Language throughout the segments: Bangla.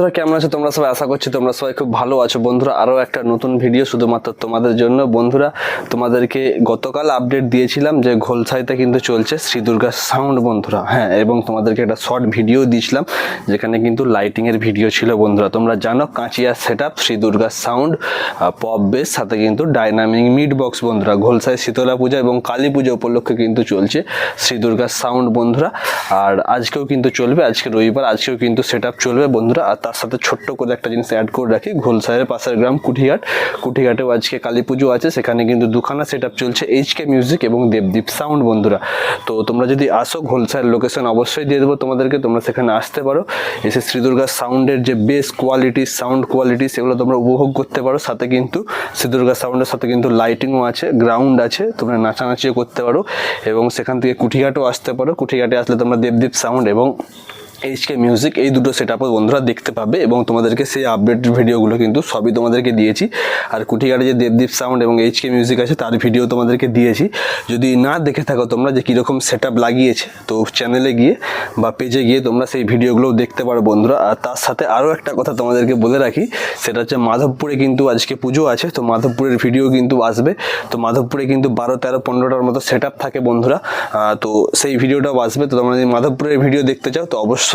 বন্ধুরা কেমন আছো তোমরা সবাই? আশা করছি তোমরা সবাই খুব ভালো আছো। বন্ধুরা আরও একটা নতুন ভিডিও শুধুমাত্র তোমাদের জন্য। বন্ধুরা তোমাদেরকে গতকাল আপডেট দিয়েছিলাম যে ঘোলসাইতে কিন্তু চলছে শ্রী দুর্গা সাউন্ড বন্ধুরা, হ্যাঁ, এবং তোমাদেরকে একটা শর্ট ভিডিও দিয়েছিলাম যেখানে কিন্তু লাইটিংয়ের ভিডিও ছিল। বন্ধুরা তোমরা জানো কাঁচিয়া set up Shri Durga sound pop bass সাথে কিন্তু ডাইনামিক মিড বক্স। বন্ধুরা ঘোলসাই শীতলা পূজা এবং কালী পূজা উপলক্ষে কিন্তু চলছে শ্রী দুর্গা সাউন্ড বন্ধুরা। আর আজকেও কিন্তু চলবে, আজকে রবিবার, আজকেও কিন্তু সেট আপ চলবে বন্ধুরা। আর তার সাথে ছোট্ট করে একটা জিনিস অ্যাড করে রাখি, ঘোলসাইয়ের পাশের গ্রাম কুঠিঘাটেও আজকে কালী পুজো আছে, সেখানে কিন্তু দুখানা সেট আপ চলছে, এইচকে মিউজিক এবং দেবদীপ সাউন্ড বন্ধুরা। তো তোমরা যদি আসো, ঘোলসাইয়ের লোকেশন অবশ্যই দিয়ে দেবো তোমাদেরকে, তোমরা সেখানে আসতে পারো। এসে শ্রী দুর্গা সাউন্ডের যে বেস কোয়ালিটি, সাউন্ড কোয়ালিটি, সেগুলো তোমরা উপভোগ করতে পারো। সাথে কিন্তু শ্রী দুর্গা সাউন্ডের সাথে কিন্তু লাইটিংও আছে, গ্রাউন্ড আছে, তোমরা নাচানাচিও করতে পারো। এবং সেখান থেকে কুঠিঘাটও আসতে পারো। কুঠিঘাটে আসলে তোমরা দেবদীপ সাউন্ড এবং এইচকে মিউজিক এই দুটো সেট আপও বন্ধুরা দেখতে পাবে। এবং তোমাদেরকে সেই আপডেট ভিডিওগুলো কিন্তু সবই তোমাদেরকে দিয়েছি। আর কুঠিঘাটে যে দেবদীপ সাউন্ড এবং এইচকে মিউজিক আছে তার ভিডিও তোমাদেরকে দিয়েছি। যদি না দেখে থাকো তোমরা যে কীরকম সেট আপ লাগিয়েছে, তো চ্যানেলে গিয়ে বা পেজে গিয়ে তোমরা সেই ভিডিওগুলোও দেখতে পারো বন্ধুরা। আর তার সাথে আরও একটা কথা তোমাদেরকে বলে রাখি, সেটা হচ্ছে মাধবপুরে কিন্তু আজকে পুজো আছে, তো মাধবপুরের ভিডিও কিন্তু আসবে। তো মাধবপুরে কিন্তু 12, 13, 15টার মতো সেট আপ থাকে বন্ধুরা। তো সেই ভিডিওটাও আসবে। তো তোমরা যদি মাধবপুরের ভিডিও দেখতে চাও তো অবশ্যই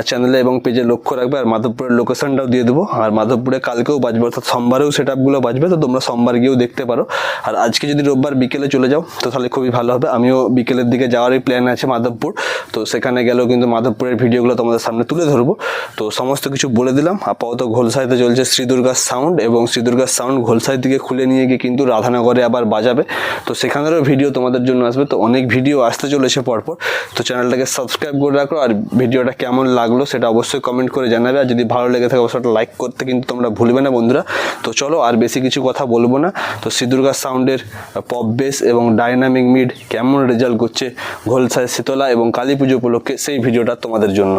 চ্যানেলে এবং পেজে লক্ষ্য রাখবে। আর মাধবপুরের লোকেশনটাও দিয়ে দেবো। আর মাধবপুরে কালকেও বাজবে, অর্থাৎ সোমবারেও সেট আপগুলো বাজবে, তো তোমরা সোমবার গিয়েও দেখতে পারো। আর আজকে যদি রোববার বিকেলে চলে যাও তো তাহলে খুবই ভালো হবে। আমিও বিকেলের দিকে যাওয়ারই প্ল্যান আছে মাধবপুর, তো সেখানে গেলেও কিন্তু মাধবপুরের ভিডিওগুলো তোমাদের সামনে তুলে ধরবো। তো সমস্ত কিছু বলে দিলাম। আপাতত ঘোলসাইতে চলছে শ্রী দুর্গা সাউন্ড, এবং শ্রী দুর্গা সাউন্ড ঘোলসাই থেকে খুলে নিয়ে গিয়ে কিন্তু রাধানগরে আবার বাজাবে, তো সেখানেরও ভিডিও তোমাদের জন্য আসবে। তো অনেক ভিডিও আসতে চলেছে পরপর, তো চ্যানেলটাকে সাবস্ক্রাইব করে রাখো। আর ভিডিওটা কেমন লাগলো সেটা অবশ্যই কমেন্ট করে জানাবে। আর যদি ভালো লেগে থাকে অবশ্যই লাইক করতে কিন্তু তোমরা ভুলবে না বন্ধুরা। তো চলো আর বেশি কিছু কথা বলবো না। তো শ্রী দুর্গা সাউন্ডের পপ বেস এবং ডাইনামিক মিড কেমন রেজাল্ট করছে ঘোলসাই শীতলা এবং কালী পুজো উপলক্ষে, সেই ভিডিওটা তোমাদের জন্য।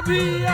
अभी